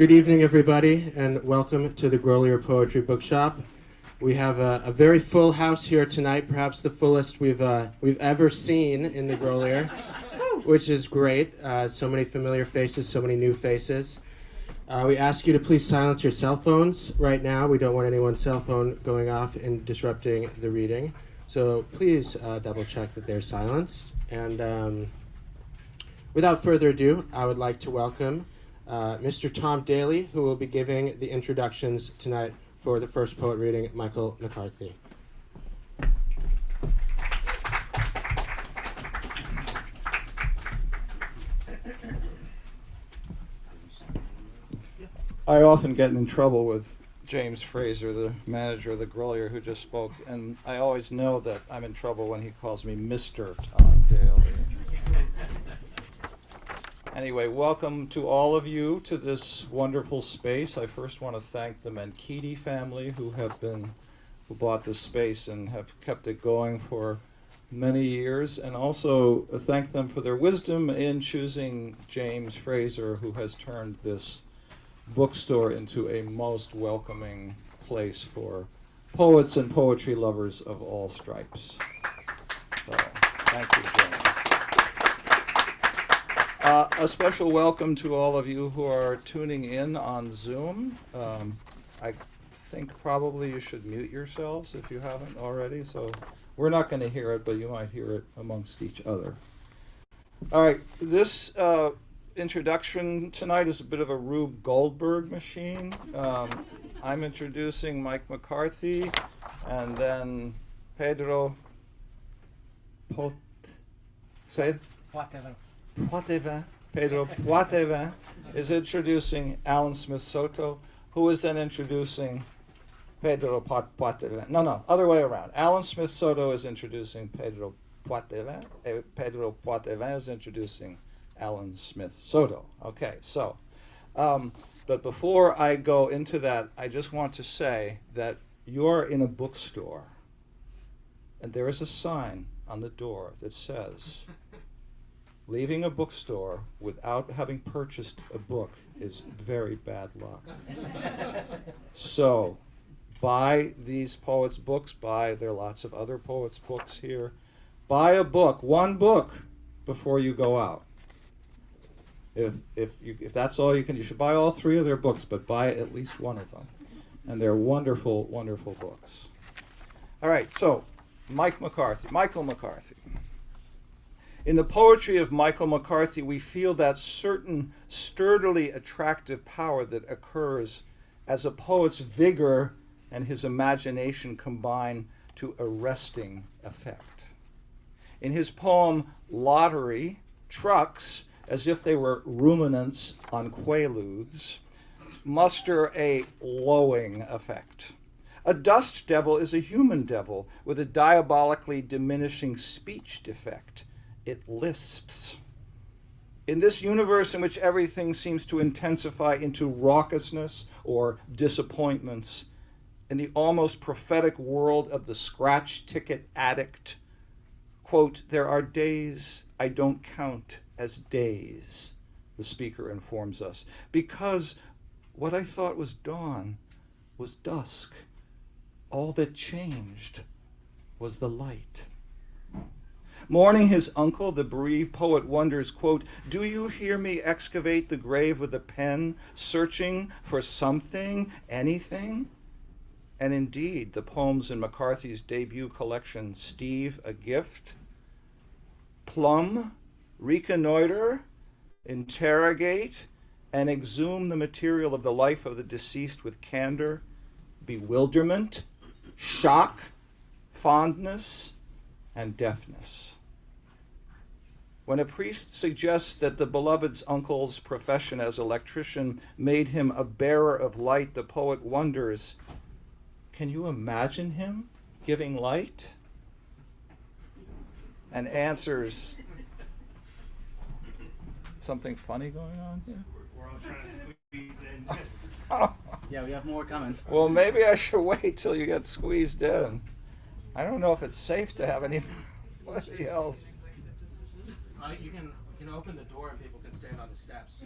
Good evening, everybody, and welcome to the Grolier Poetry Bookshop. We have a very full house here tonight, perhaps the fullest we've ever seen in the Grolier, which is great. So many familiar faces, so many new faces. We ask you to please silence your cell phones right now. We don't want anyone's cell phone going off and disrupting the reading. So please double check that they're silenced. And without further ado, I would like to welcome Mr. Tom Daley, who will be giving the introductions tonight for the first poet reading, Michael McCarthy. I often get in trouble with James Fraser, the manager of the Grolier, who just spoke, and I always know that I'm in trouble when he calls me Mr. Tom Daley. Anyway, welcome to all of you to this wonderful space. I first want to thank the Mankitti family who bought this space and have kept it going for many years, and also thank them for their wisdom in choosing James Fraser, who has turned this bookstore into a most welcoming place for poets and poetry lovers of all stripes. So, thank you, James. A special welcome to all of you who are tuning in on Zoom. I think probably you should mute yourselves if you haven't already. So we're not going to hear it, but you might hear it amongst each other. All right, this introduction tonight is a bit of a Rube Goldberg machine. I'm introducing Mike McCarthy, and then Pedro Pedro Poitevin is introducing Alan Smith Soto, who is then introducing Pedro Poitevin. No, other way around. Alan Smith Soto is introducing Pedro Poitevin. Pedro Poitevin is introducing Alan Smith Soto. Okay, so, but before I go into that, I just want to say that you're in a bookstore, and there is a sign on the door that says, leaving a bookstore without having purchased a book is very bad luck. So, buy these poets' books, there are lots of other poets' books here. Buy a book, one book, before you go out. If that's all you can, you should buy all three of their books, but buy at least one of them. And they're wonderful, wonderful books. All right, so Michael McCarthy. In the poetry of Michael McCarthy, we feel that certain sturdily attractive power that occurs as a poet's vigor and his imagination combine to arresting effect. In his poem Lottery, trucks, as if they were ruminants on quaaludes, muster a lowing effect. A dust devil is a human devil with a diabolically diminishing speech defect. It lisps. In this universe in which everything seems to intensify into raucousness or disappointments, in the almost prophetic world of the scratch ticket addict, quote, there are days I don't count as days, the speaker informs us, because what I thought was dawn was dusk. All that changed was the light. Mourning his uncle, the bereaved poet wonders, quote, do you hear me excavate the grave with a pen, searching for something, anything? And indeed, the poems in McCarthy's debut collection, Steve, A Gift, plumb, reconnoiter, interrogate, and exhume the material of the life of the deceased with candor, bewilderment, shock, fondness, and deafness. When a priest suggests that the beloved's uncle's profession as electrician made him a bearer of light, the poet wonders, can you imagine him giving light? And answers, something funny going on here? We're all trying to squeeze in. Yeah, we have more coming. Well, maybe I should wait till you get squeezed in. I don't know if it's safe to have anybody else. You can open the door and people can stand on the steps.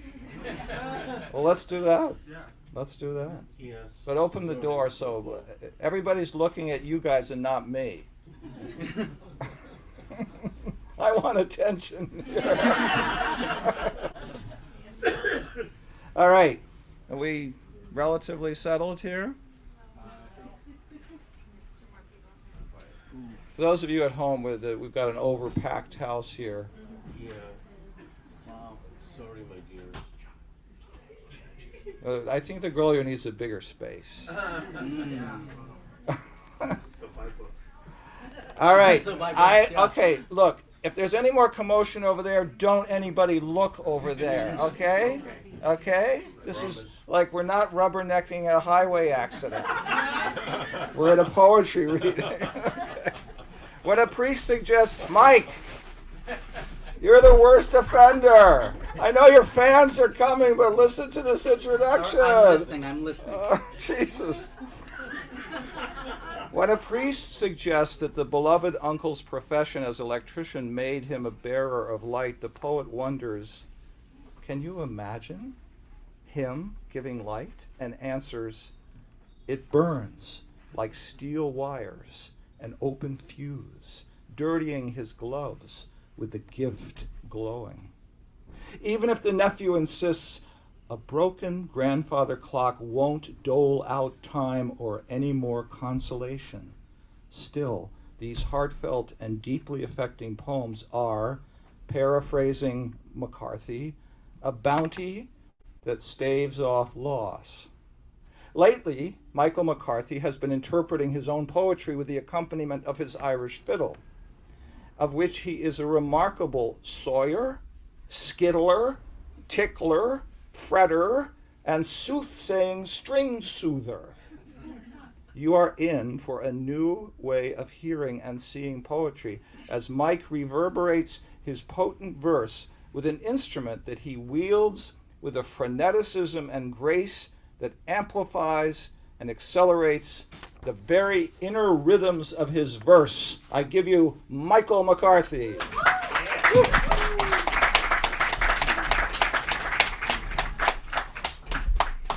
Well, let's do that. Yeah. Let's do that. Yes. But open the door so everybody's looking at you guys and not me. I want attention. All right. Are we relatively settled here? For those of you at home, we've got an overpacked house here. Yeah. Wow. Sorry, my dear. I think the Grolier needs a bigger space. All right. Okay, look, if there's any more commotion over there, don't anybody look over there, okay? Okay? This is like we're not rubbernecking a highway accident. We're at a poetry reading. What a priest suggests, Mike, you're the worst offender. I know your fans are coming, but listen to this introduction. I'm listening. Oh, Jesus. When a priest suggests that the beloved uncle's profession as electrician made him a bearer of light, the poet wonders, can you imagine him giving light? And answers, it burns like steel wires, an open fuse, dirtying his gloves with the gift glowing. Even if the nephew insists a broken grandfather clock won't dole out time or any more consolation, still, these heartfelt and deeply affecting poems are, paraphrasing McCarthy, a bounty that staves off loss. Lately, Michael McCarthy has been interpreting his own poetry with the accompaniment of his Irish fiddle, of which he is a remarkable sawyer, skittler, tickler, fretter, and soothsaying string soother. You are in for a new way of hearing and seeing poetry as Mike reverberates his potent verse with an instrument that he wields with a freneticism and grace that amplifies and accelerates the very inner rhythms of his verse. I give you Michael McCarthy.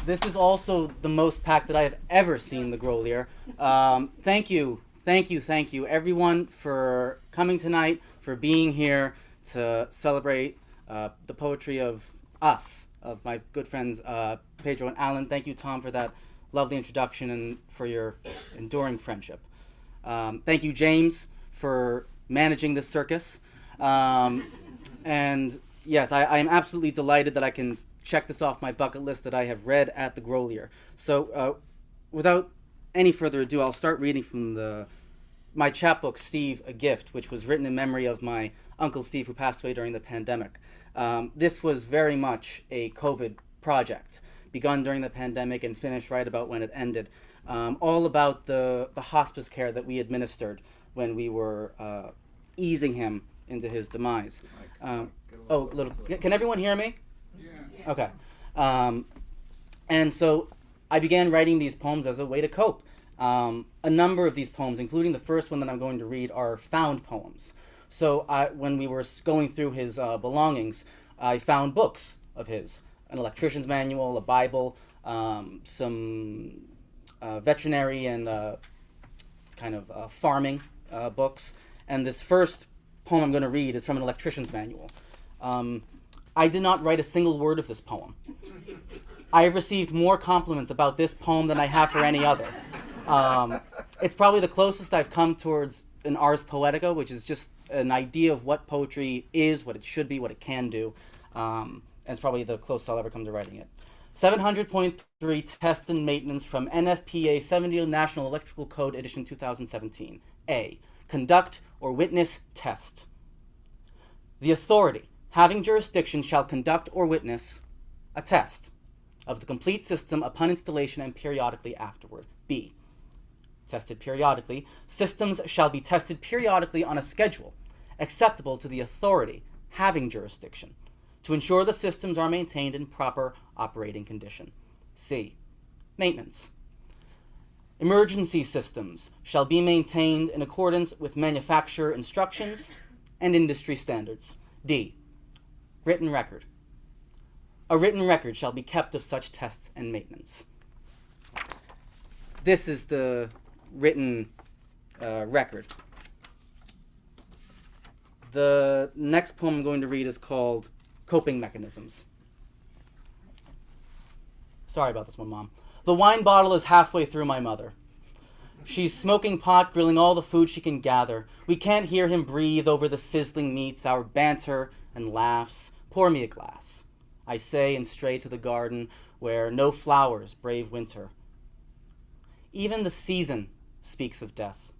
This is also the most packed that I have ever seen the Grolier. Thank you, everyone, for coming tonight, for being here to celebrate the poetry of us, of my good friends Pedro and Alan. Thank you, Tom, for that lovely introduction and for your enduring friendship. Thank you, James, for managing this circus. And yes, I am absolutely delighted that I can check this off my bucket list that I have read at the Grolier. So without any further ado, I'll start reading from my chapbook, Steve, A Gift, which was written in memory of my Uncle Steve, who passed away during the pandemic. This was very much a COVID project, begun during the pandemic and finished right about when it ended. All about the hospice care that we administered when we were easing him into his demise. Can everyone hear me? Yeah. Okay. And so I began writing these poems as a way to cope. A number of these poems, including the first one that I'm going to read, are found poems. So when we were going through his belongings, I found books of his, an electrician's manual, a Bible, some veterinary and kind of farming books. And this first poem I'm going to read is from an electrician's manual. I did not write a single word of this poem. I have received more compliments about this poem than I have for any other. It's probably the closest I've come towards an ars poetica, which is just an idea of what poetry is, what it should be, what it can do. And it's probably the closest I'll ever come to writing it. 700.3 Test and Maintenance from NFPA 70 National Electrical Code Edition 2017. A. Conduct or witness test. The authority having jurisdiction shall conduct or witness a test of the complete system upon installation and periodically afterward. B. Tested periodically. Systems shall be tested periodically on a schedule acceptable to the authority having jurisdiction to ensure the systems are maintained in proper operating condition. C. Maintenance. Emergency systems shall be maintained in accordance with manufacturer instructions and industry standards. D. Written record. A written record shall be kept of such tests and maintenance. This is the written record. The next poem I'm going to read is called Coping Mechanisms. Sorry about this one, Mom. The wine bottle is halfway through my mother. She's smoking pot, grilling all the food she can gather. We can't hear him breathe over the sizzling meats, our banter and laughs. Pour me a glass, I say, and stray to the garden where no flowers brave winter. Even the season speaks of death.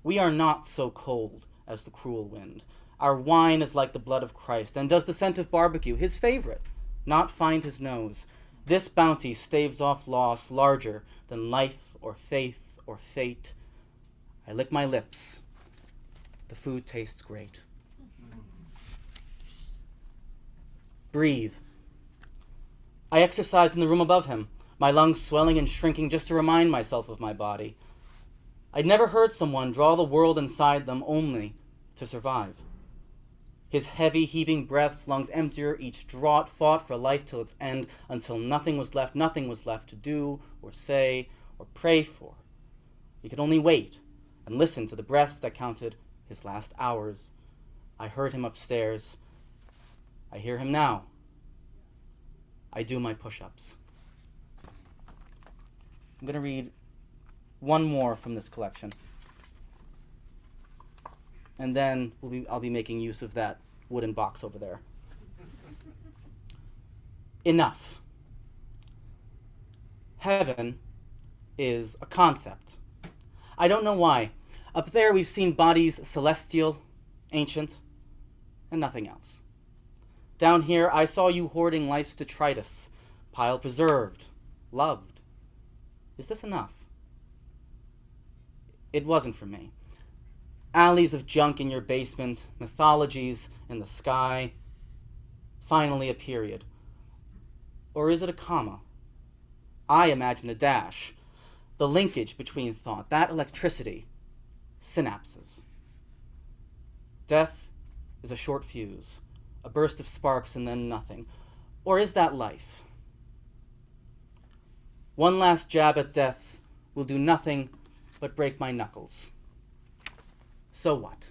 We are not so cold as the cruel wind. Our wine is like the blood of Christ, and does the scent of barbecue, his favorite, not find his nose? This bounty staves off loss larger than life or faith or fate. I lick my lips. The food tastes great. Breathe. I exercise in the room above him, my lungs swelling and shrinking just to remind myself of my body. I'd never heard someone draw the world inside them only to survive. His heavy, heaving breaths, lungs emptier, each draught fought for life till its end, until nothing was left to do or say or pray for. We could only wait and listen to the breaths that counted his last hours. I heard him upstairs. I hear him now. I do my push-ups. I'm going to read one more from this collection. And then I'll be making use of that wooden box over there. Enough. Heaven is a concept. I don't know why. Up there we've seen bodies celestial, ancient, and nothing else. Down here I saw you hoarding life's detritus, pile preserved, loved. Is this enough? It wasn't for me. Alleys of junk in your basement, mythologies in the sky, finally a period. Or is it a comma? I imagine a dash, the linkage between thought, that electricity, synapses. Death is a short fuse, a burst of sparks and then nothing. Or is that life? One last jab at death will do nothing but break my knuckles. So what?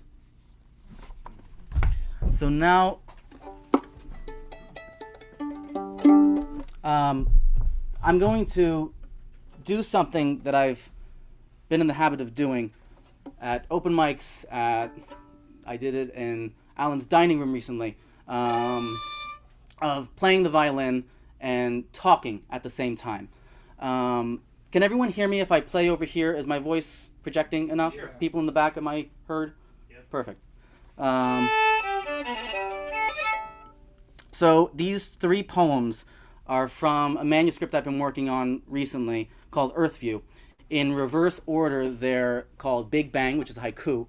So now, I'm going to do something that I've been in the habit of doing at open mics. I did it in Alan's dining room recently, of playing the violin and talking at the same time. Can everyone hear me if I play over here? Is my voice projecting enough? Sure. People in the back, am I heard? Yep. Perfect. So these three poems are from a manuscript I've been working on recently called Earthview. In reverse order, they're called Big Bang, which is a haiku,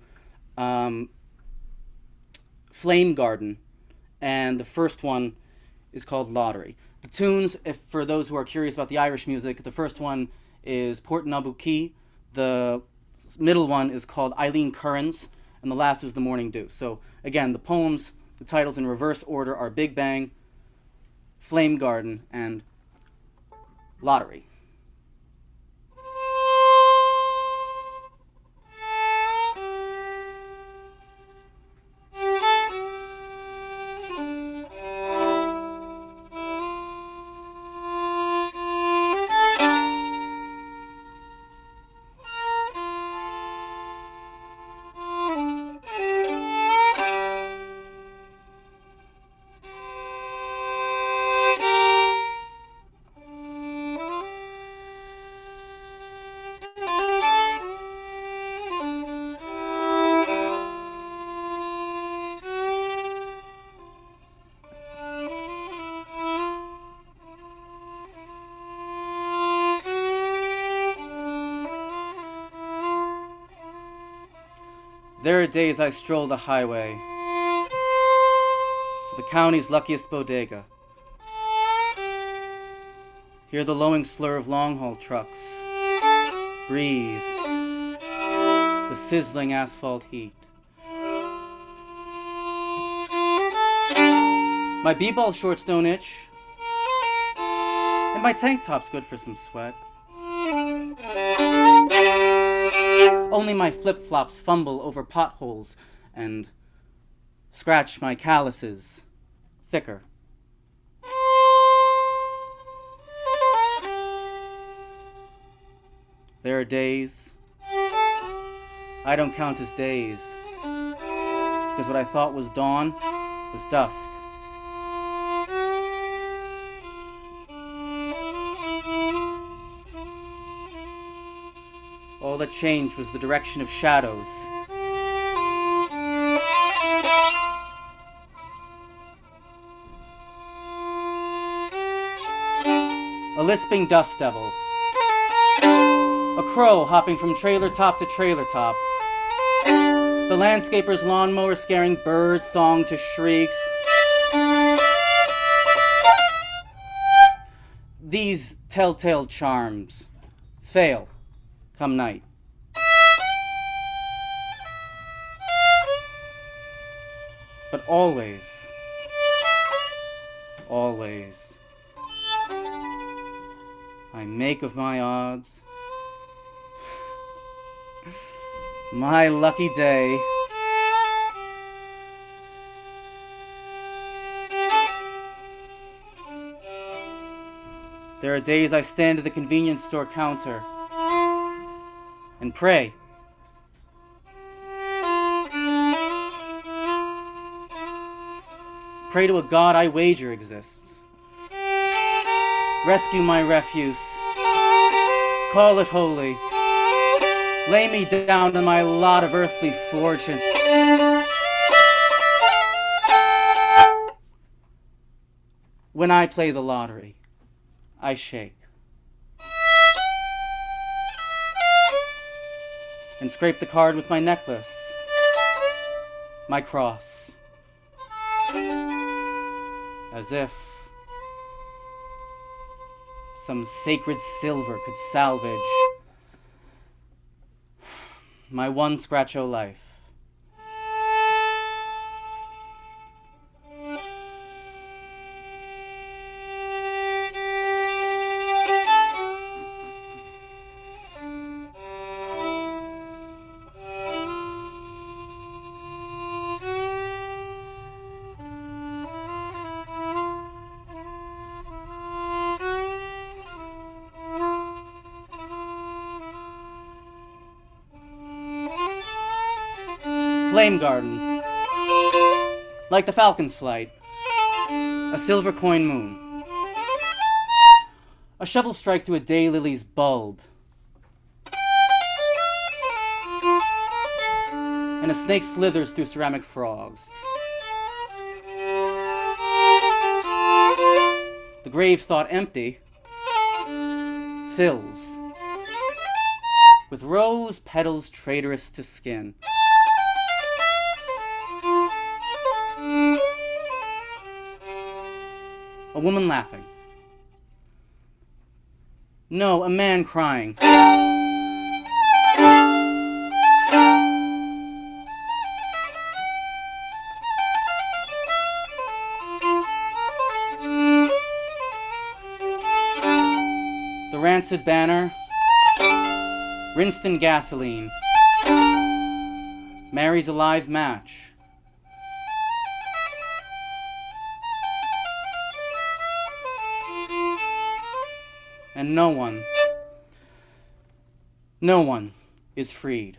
Flame Garden, and the first one is called Lottery. The tunes, if for those who are curious about the Irish music, the first one is Port Nabucee, the middle one is called Eileen Currans, and the last is The Morning Dew. So again, the poems, the titles in reverse order are Big Bang, Flame Garden, and Lottery. There are days I stroll the highway to the county's luckiest bodega. Hear the lowing slur of long-haul trucks. Breathe the sizzling asphalt heat. My b-ball shorts don't itch. And my tank top's good for some sweat. Only my flip-flops fumble over potholes and scratch my calluses thicker. There are days I don't count as days, because what I thought was dawn was dusk. All that changed was the direction of shadows. A lisping dust devil. A crow hopping from trailer top to trailer top. The landscaper's lawnmower scaring bird song to shrieks. These telltale charms fail come night. But always, always, I make of my odds my lucky day. There are days I stand at the convenience store counter and pray. Pray to a God I wager exists. Rescue my refuse. Call it holy. Lay me down in my lot of earthly fortune. When I play the lottery, I shake and scrape the card with my necklace, my cross, as if some sacred silver could salvage my one scratch-o life. Flame garden, like the falcon's flight, a silver coin moon, a shovel strike through a daylily's bulb, and a snake slithers through ceramic frogs. The grave thought empty fills with rose petals traitorous to skin. A woman laughing. No, a man crying. The rancid banner, rinsed in gasoline, marries a live match. And no one is freed.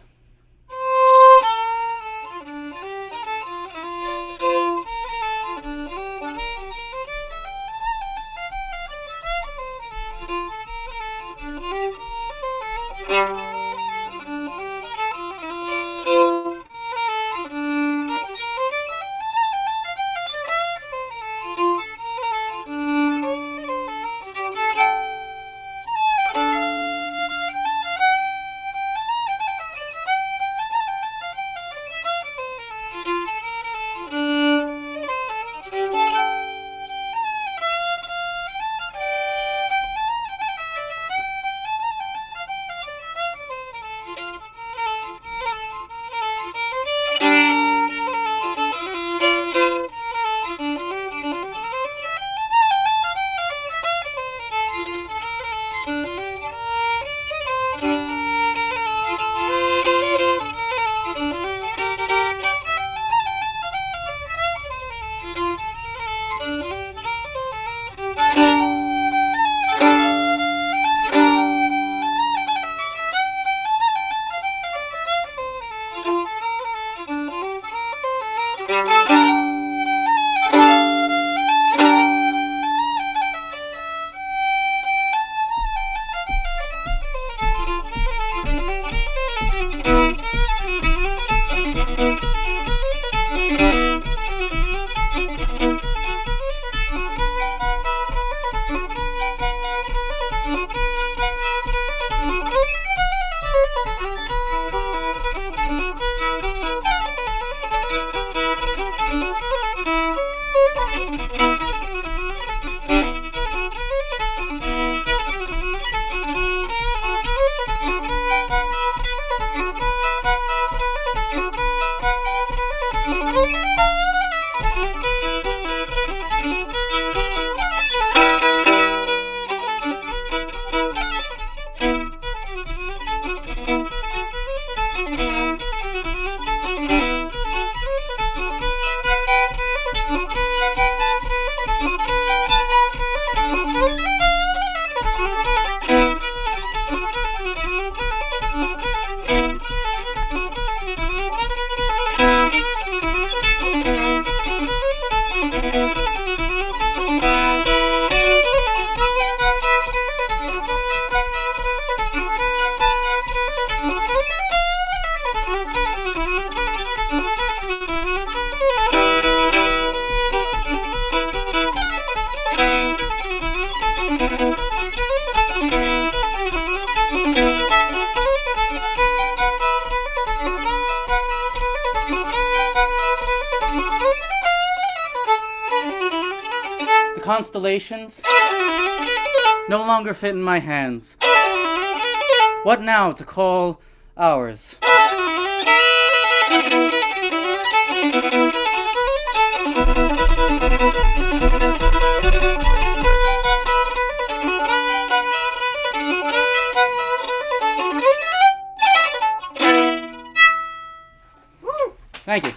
The constellations no longer fit in my hands. What now to call ours? Thank you.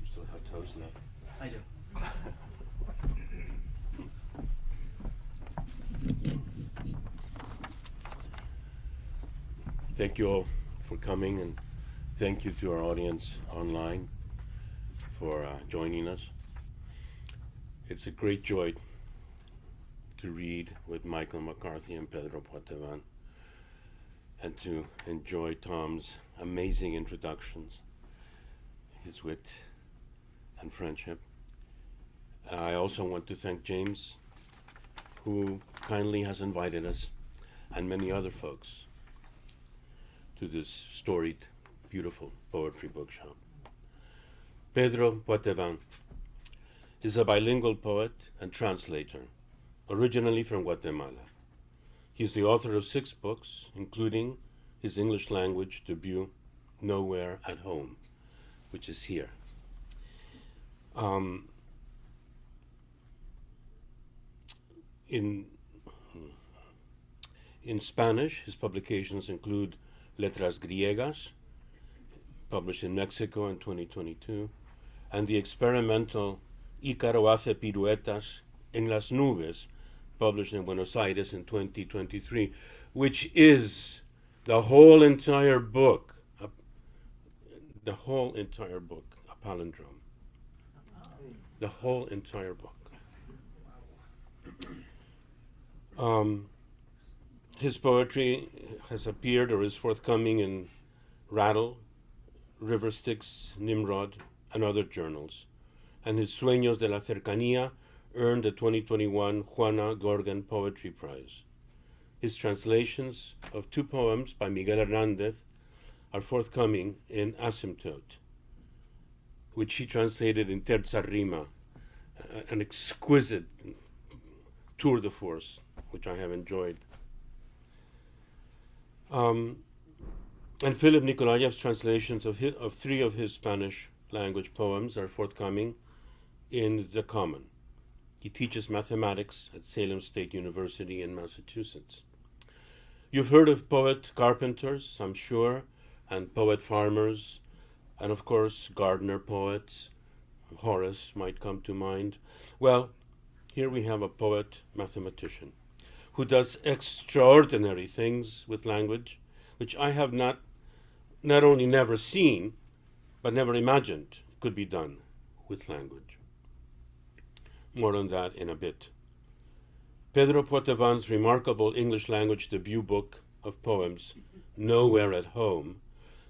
You still have toes left. I do. Thank you all for coming, and thank you to our audience online for joining us. It's a great joy to read with Michael McCarthy and Pedro Poitevin, and to enjoy Tom's amazing introductions, his wit and friendship. I also want to thank James, who kindly has invited us, and many other folks, to this storied, beautiful poetry bookshop. Pedro Poitevin is a bilingual poet and translator, originally from Guatemala. He is the author of 6 books, including his English language debut, Nowhere at Home, which is here. In Spanish, his publications include Letras, griegas, published in Mexico in 2022, and the experimental Ícaro, hace, piruetas, en las nubes, published in Buenos Aires in 2023, which is the whole entire book, a palindrome. The whole entire book. His poetry has appeared or is forthcoming in Rattle, River Styx, Nimrod, and other journals. And his Sueños de la Cercanía earned the 2021 Juana Goergen Poetry Prize. His translations of 2 poems by Miguel Hernández are forthcoming in Asymptote, which he translated in Terza Rima, an exquisite tour de force, which I have enjoyed. And Philip Nikolayev's translations of 3 of his Spanish language poems are forthcoming in The Common. He teaches mathematics at Salem State University in Massachusetts. You've heard of poet carpenters, I'm sure, and poet farmers, and of course gardener poets. Horace might come to mind. Well, here we have a poet mathematician who does extraordinary things with language, which I have not only never seen, but never imagined could be done with language. More on that in a bit. Pedro Poitevin's remarkable English language debut book of poems, Nowhere at Home,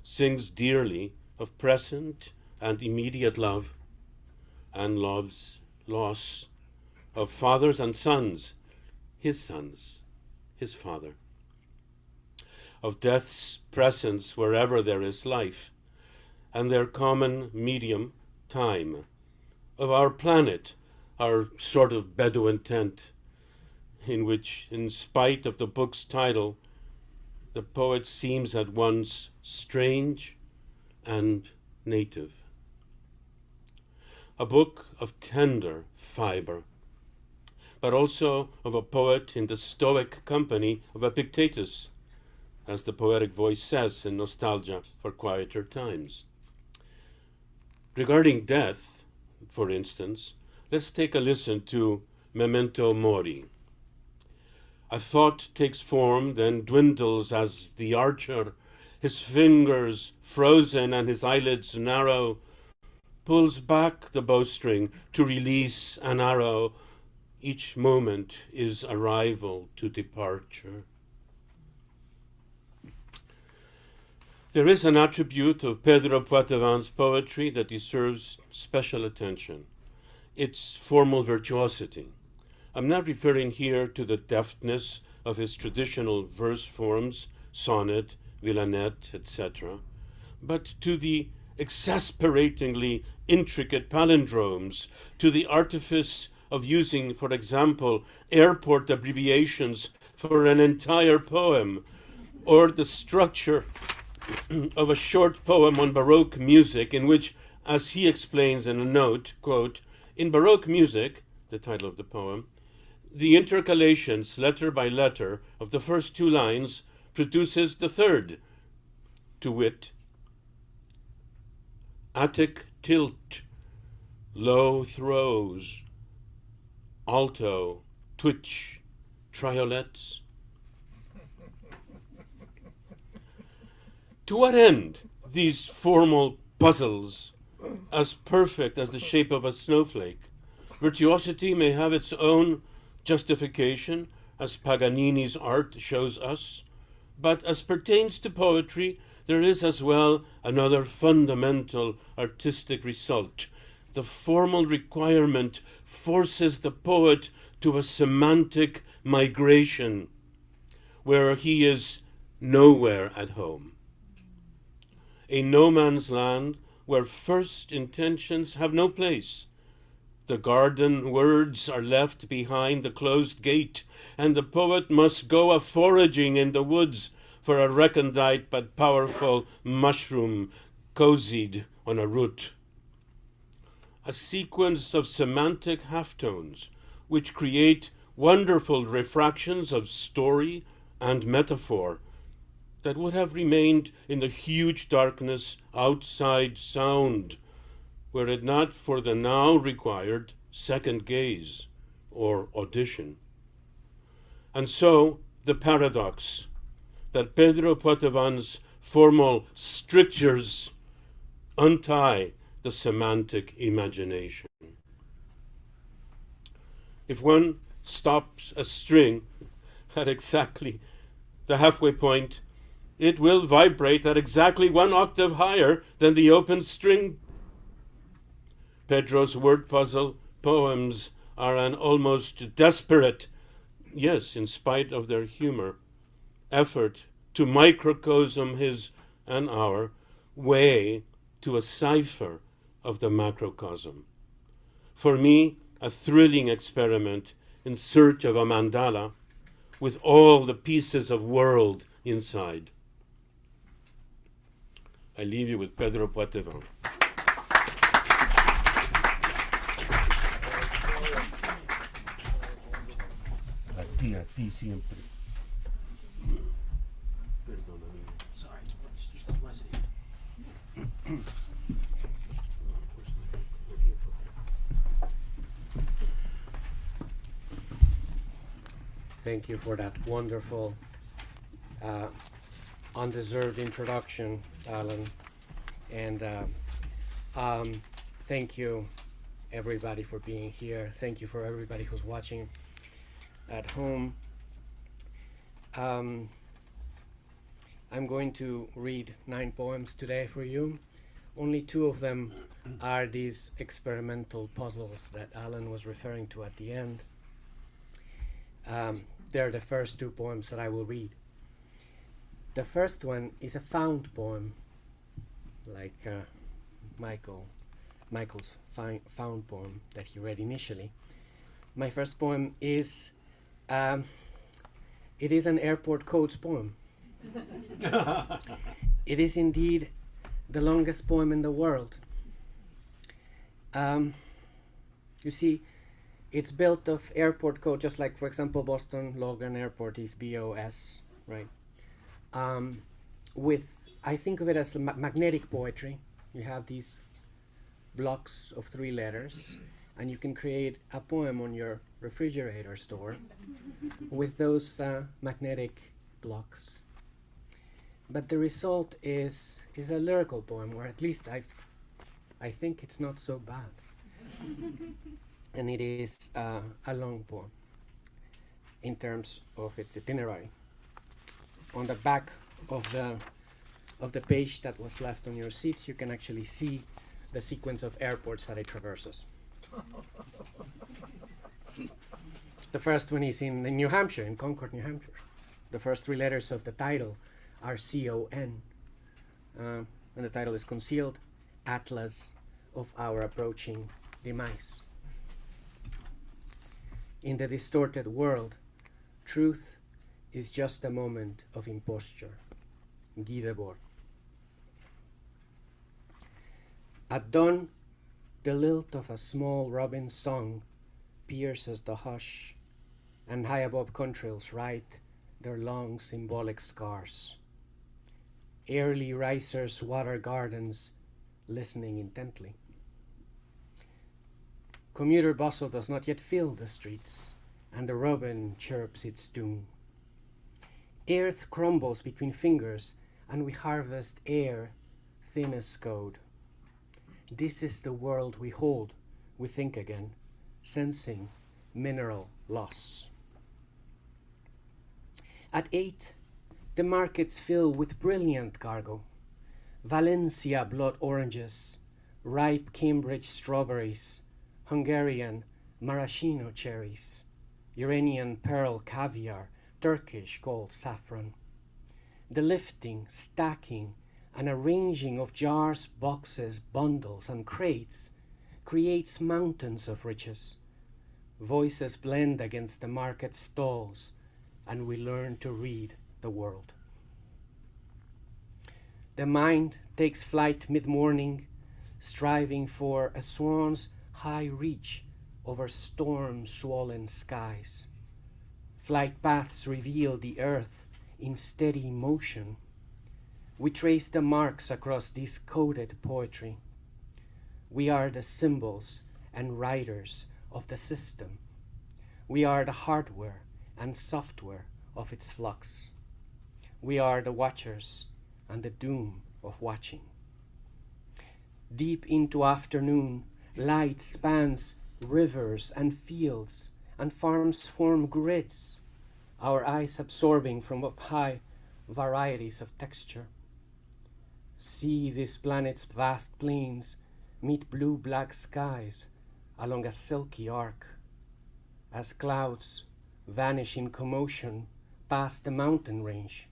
sings dearly of present and immediate love, and love's loss, of fathers and sons, his father, of death's presence wherever there is life, and their common medium, time, of our planet, our sort of Bedouin tent, in which, in spite of the book's title, the poet seems at once strange and native. A book of tender fiber, but also of a poet in the stoic company of Epictetus, as the poetic voice says in Nostalgia for Quieter Times. Regarding death, for instance, let's take a listen to Memento Mori. A thought takes form, then dwindles as the archer, his fingers frozen and his eyelids narrow, pulls back the bowstring to release an arrow. Each moment is arrival to departure. There is an attribute of Pedro Poitevin's poetry that deserves special attention. Its formal virtuosity. I'm not referring here to the deftness of his traditional verse forms, sonnet, villanette, etc., but to the exasperatingly intricate palindromes, to the artifice of using, for example, airport abbreviations for an entire poem, or the structure of a short poem on Baroque music in which, as he explains in a note, quote, "In Baroque music," the title of the poem, "the intercalations, letter by letter, of the first two lines produces the third, to wit, Attic tilt, low throws, alto, twitch, triolets." To what end these formal puzzles, as perfect as the shape of a snowflake? Virtuosity may have its own justification, as Paganini's art shows us, but as pertains to poetry, there is as well another fundamental artistic result. The formal requirement forces the poet to a semantic migration, where he is nowhere at home. A no man's land where first intentions have no place. The garden words are left behind the closed gate, and the poet must go a-foraging in the woods for a recondite but powerful mushroom cozied on a root. A sequence of semantic halftones which create wonderful refractions of story and metaphor that would have remained in the huge darkness outside sound, were it not for the now required second gaze or audition. And so the paradox that Pedro Poitevin's formal strictures untie the semantic imagination. If one stops a string at exactly the halfway point, it will vibrate at exactly 1 octave higher than the open string. Pedro's word puzzle poems are an almost desperate, yes, in spite of their humor, effort to microcosm his and our way to a cipher of the macrocosm. For me, a thrilling experiment in search of a mandala with all the pieces of world inside. I leave you with Pedro Poitevin. A ti siempre. Sorry. Thank you for that wonderful, undeserved introduction, Alan. And thank you, everybody, for being here. Thank you for everybody who's watching at home. I'm going to read 9 poems today for you. Only 2 of them are these experimental puzzles that Alan was referring to at the end. They're the first 2 poems that I will read. The first one is a found poem, like Michael's found poem that he read initially. My first poem is, it is an airport coach poem. It is indeed the longest poem in the world. You see, it's built of airport code, just like, for example, Boston Logan Airport is BOS, right? I think of it as magnetic poetry. You have these blocks of 3 letters, and you can create a poem on your refrigerator store with those magnetic blocks. But the result is a lyrical poem, or at least I've I think it's not so bad. And it is a long poem in terms of its itinerary. On the back of the page that was left on your seats, you can actually see the sequence of airports that it traverses. The first one is in New Hampshire, in Concord, New Hampshire. The first three letters of the title are C-O-N. And the title is Concealed Atlas of Our Approaching Demise. In the distorted world, truth is just a moment of imposture. Guy Debord. At dawn, the lilt of a small robin's song pierces the hush, and high above contrails write their long symbolic scars. Early risers water gardens, listening intently. Commuter bustle does not yet fill the streets, and the robin chirps its doom. Earth crumbles between fingers, and we harvest air thin as code. This is the world we hold, we think again, sensing mineral loss. At 8, the markets fill with brilliant cargo. Valencia blood oranges, ripe Cambridge strawberries, Hungarian maraschino cherries, Iranian pearl caviar, Turkish gold saffron. The lifting, stacking, and arranging of jars, boxes, bundles, and crates creates mountains of riches. Voices blend against the market stalls, and we learn to read the world. The mind takes flight mid-morning, striving for a swan's high reach over storm-swollen skies. Flight paths reveal the earth in steady motion. We trace the marks across this coded poetry. We are the symbols and writers of the system. We are the hardware and software of its flux. We are the watchers and the doom of watching. Deep into afternoon, light spans rivers and fields, and farms form grids, our eyes absorbing from up high varieties of texture. See this planet's vast plains meet blue-black skies along a silky arc. As clouds vanish in commotion past the mountain range,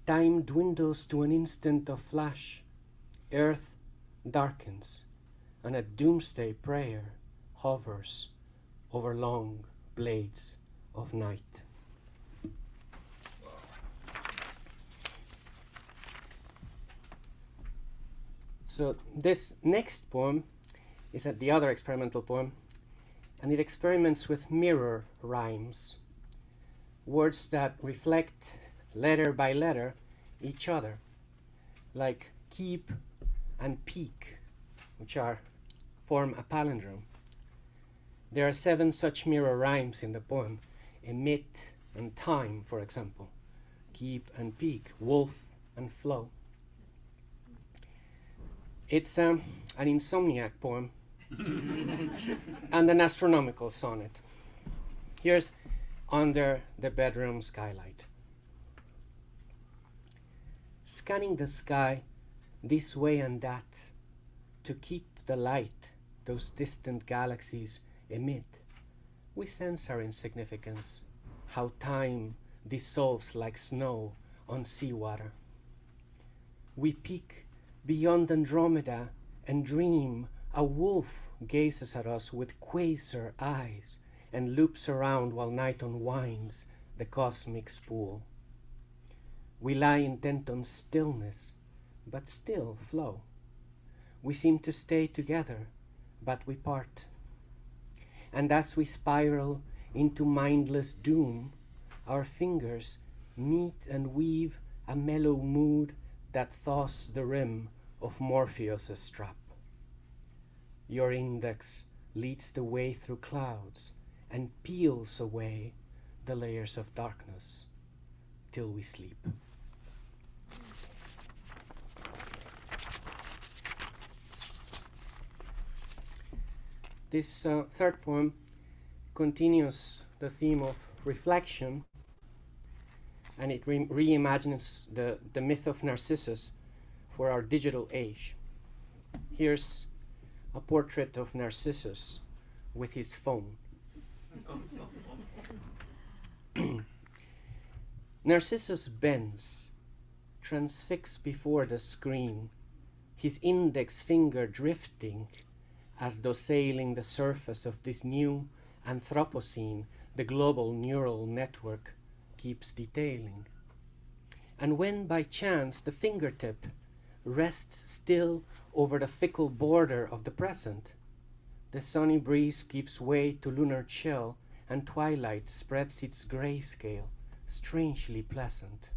time dwindles to an instant of flash. Earth darkens, and a doomsday prayer hovers over long blades of night. So this next poem is the other experimental poem, and it experiments with mirror rhymes, words that reflect letter by letter each other, like keep and peak, which form a palindrome. There are 7 such mirror rhymes in the poem: emit and time, for example, keep and peak, wolf and flow. It's an insomniac poem and an astronomical sonnet. Here's Under the Bedroom Skylight. Scanning the sky this way and that to keep the light those distant galaxies emit, we sense our insignificance, how time dissolves like snow on seawater. We peek beyond Andromeda and dream a wolf gazes at us with quasar eyes and loops around while night unwinds the cosmic spool. We lie intent on stillness, but still flow. We seem to stay together, but we part. And as we spiral into mindless doom, our fingers meet and weave a mellow mood that thaws the rim of Morpheus' strap. Your index leads the way through clouds and peels away the layers of darkness till we sleep. This third poem continues the theme of reflection, and it reimagines the myth of Narcissus for our digital age. Here's a portrait of Narcissus with his phone. Narcissus bends, transfixed before the screen, his index finger drifting as though sailing the surface of this new Anthropocene the global neural network keeps detailing. And when by chance the fingertip rests still over the fickle border of the present, the sunny breeze gives way to lunar chill, and twilight spreads its grayscale, strangely pleasant.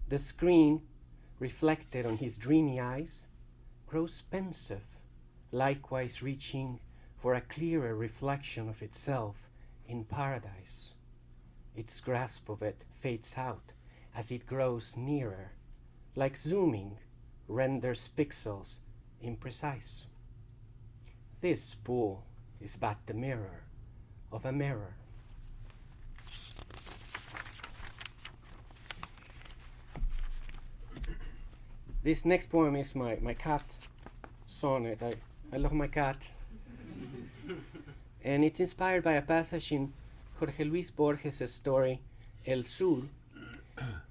The screen, reflected on his dreamy eyes, grows pensive, likewise reaching for a clearer reflection of itself in paradise. Its grasp of it fades out as it grows nearer, like zooming renders pixels imprecise. This pool is but the mirror of a mirror. This next poem is my cat sonnet. I love my cat. And it's inspired by a passage in Jorge Luis Borges' story, El Sur,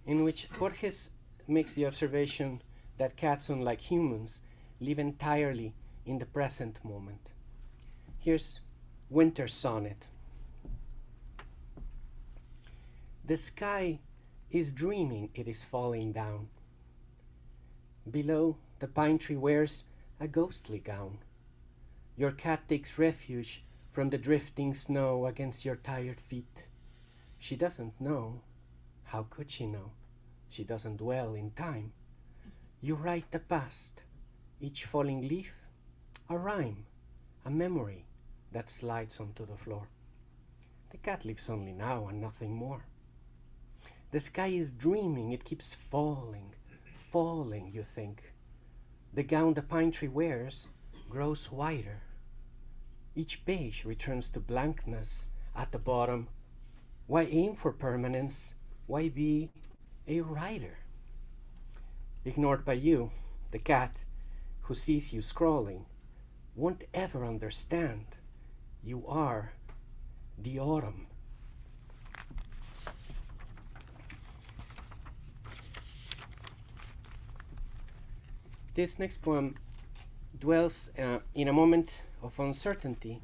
in which Borges makes the observation that cats, unlike humans, live entirely in the present moment. Here's Winter Sonnet. The sky is dreaming it is falling down. Below, the pine tree wears a ghostly gown. Your cat takes refuge from the drifting snow against your tired feet. She doesn't know. How could she know? She doesn't dwell in time. You write the past, each falling leaf, a rhyme, a memory that slides onto the floor. The cat lives only now and nothing more. The sky is dreaming, it keeps falling, falling, you think. The gown the pine tree wears grows wider. Each page returns to blankness at the bottom. Why aim for permanence? Why be a writer? Ignored by you, the cat who sees you scrolling won't ever understand. You are the autumn. This next poem dwells in a moment of uncertainty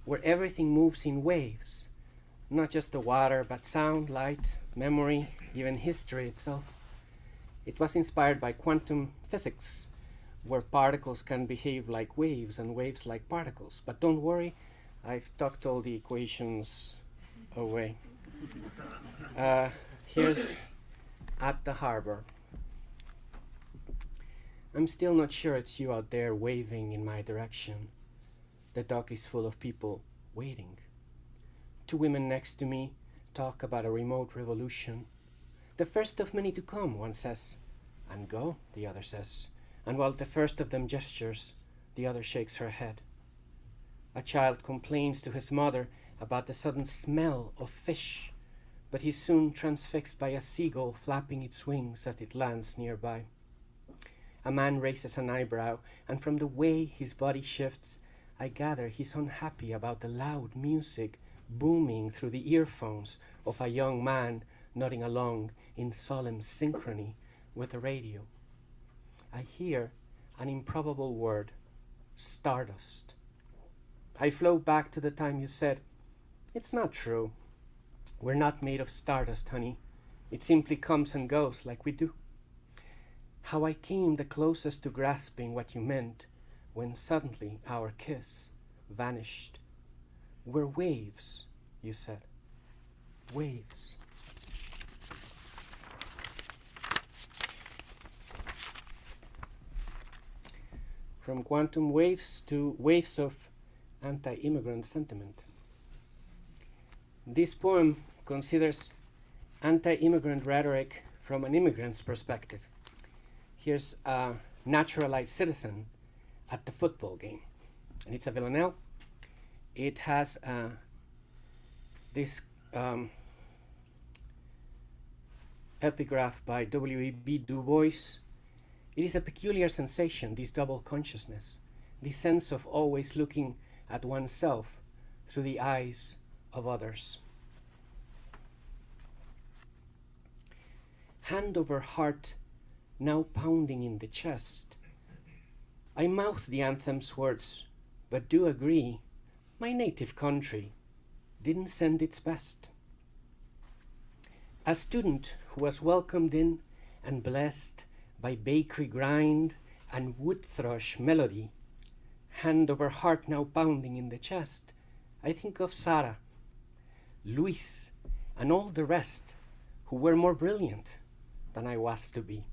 where everything moves in waves, not just the water, but sound, light, memory, even history itself. It was inspired by quantum physics, where particles can behave like waves and waves like particles. But don't worry, I've tucked all the equations away. Here's At the Harbor. I'm still not sure it's you out there waving in my direction. The dock is full of people waiting. Two women next to me talk about a remote revolution. The first of many to come, one says. And go, the other says. And while the first of them gestures, the other shakes her head. A child complains to his mother about the sudden smell of fish, but he's soon transfixed by a seagull flapping its wings as it lands nearby. A man raises an eyebrow, and from the way his body shifts, I gather he's unhappy about the loud music booming through the earphones of a young man nodding along in solemn synchrony with the radio. I hear an improbable word, stardust. I flow back to the time you said, "It's not true. We're not made of stardust, honey. It simply comes and goes like we do." How I came the closest to grasping what you meant when suddenly our kiss vanished. We're waves, you said. Waves. From quantum waves to waves of anti-immigrant sentiment. This poem considers anti-immigrant rhetoric from an immigrant's perspective. Here's a naturalized citizen at the football game, and it's a villanelle. It has this epigraph by W.E.B. Du Bois. It is a peculiar sensation, this double consciousness, the sense of always looking at oneself through the eyes of others. Hand over heart, now pounding in the chest. I mouth the anthem's words, but do agree, my native country didn't send its best. A student who was welcomed in and blessed by bakery grind and wood thrush melody, hand over heart now pounding in the chest, I think of Sarah, Luis, and all the rest who were more brilliant than I was to be.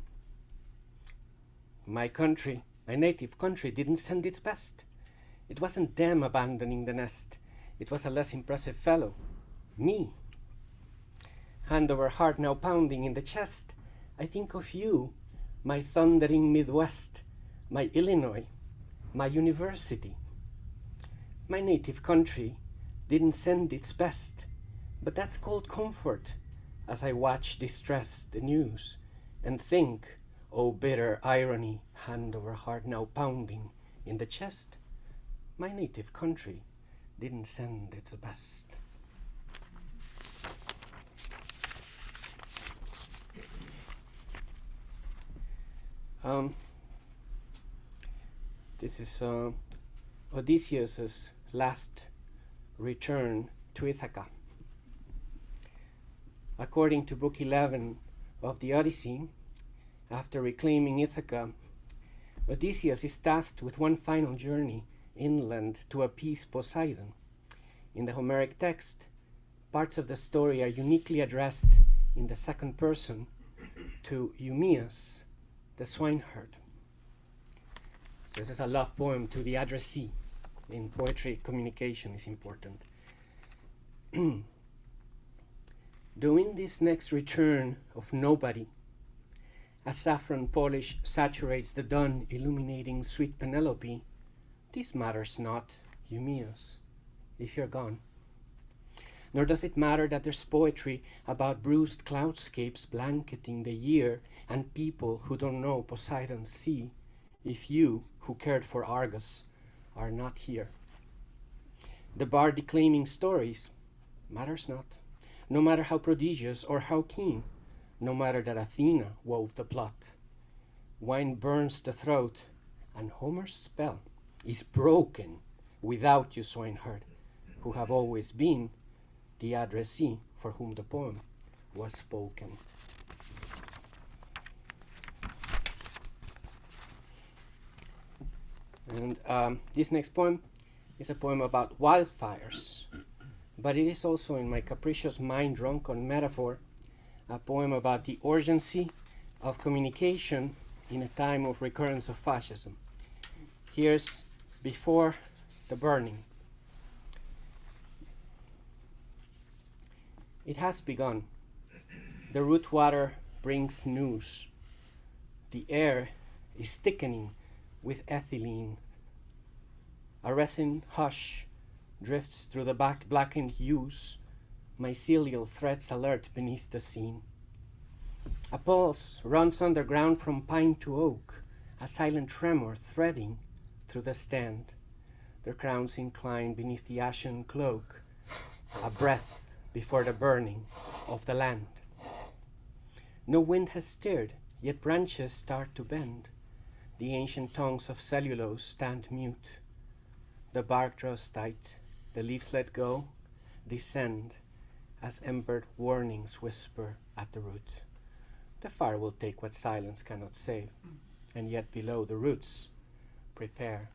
My country, my native country, didn't send its best. It wasn't them abandoning the nest. It was a less impressive fellow, me. Hand over heart now pounding in the chest, I think of you, my thundering Midwest, my Illinois, my university. My native country didn't send its best, but that's called comfort as I watch distressed the news and think, oh bitter irony, hand over heart now pounding in the chest. My native country didn't send its best. This is Odysseus's last return to Ithaca. According to Book 11 of the Odyssey, after reclaiming Ithaca, Odysseus is tasked with one final journey inland to appease Poseidon. In the Homeric text, parts of the story are uniquely addressed in the second person to Eumaeus, the swineherd. So this is a love poem to the addressee. In poetry, communication is important. During this next return of nobody, as saffron polish saturates the dawn, illuminating sweet Penelope, this matters not, Eumaeus, if you're gone. Nor does it matter that there's poetry about bruised cloudscapes blanketing the year and people who don't know Poseidon's sea, if you, who cared for Argus, are not here. The bard declaiming stories matters not, no matter how prodigious or how keen, no matter that Athena wove the plot. Wine burns the throat, and Homer's spell is broken without you, swineherd, who have always been the addressee for whom the poem was spoken. And this next poem is a poem about wildfires, but it is also, in my capricious mind drunk on metaphor, a poem about the urgency of communication in a time of recurrence of fascism. Here's Before the Burning. It has begun. The root water brings news. The air is thickening with ethylene. A resin hush drifts through the blackened hues, mycelial threads alert beneath the scene. A pulse runs underground from pine to oak, a silent tremor threading through the stand. Their crowns incline beneath the ashen cloak, a breath before the burning of the land. No wind has stirred, yet branches start to bend. The ancient tongues of cellulose stand mute. The bark draws tight, the leaves let go, descend, as embered warnings whisper at the root. The fire will take what silence cannot save, and yet below the roots, prepare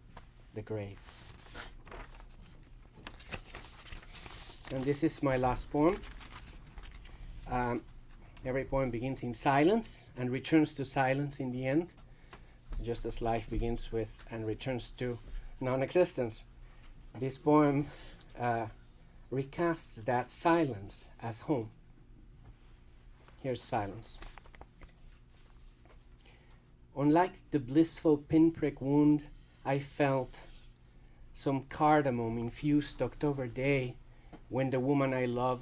the grave. And this is my last poem. Every poem begins in silence and returns to silence in the end, just as life begins with and returns to non-existence. This poem recasts that silence as home. Here's silence. Unlike the blissful pinprick wound I felt, some cardamom-infused October day when the woman I love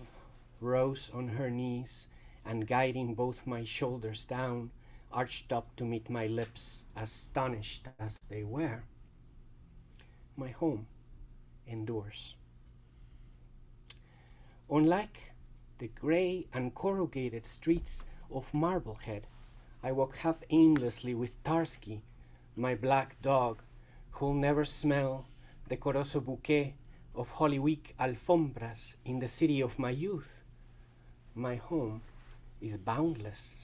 rose on her knees and guiding both my shoulders down, arched up to meet my lips, astonished as they were. My home endures. Unlike the gray and corrugated streets of Marblehead, I walk half aimlessly with Tarsky, my black dog, who'll never smell the decoroso bouquet of Holy Week alfombras in the city of my youth. My home is boundless.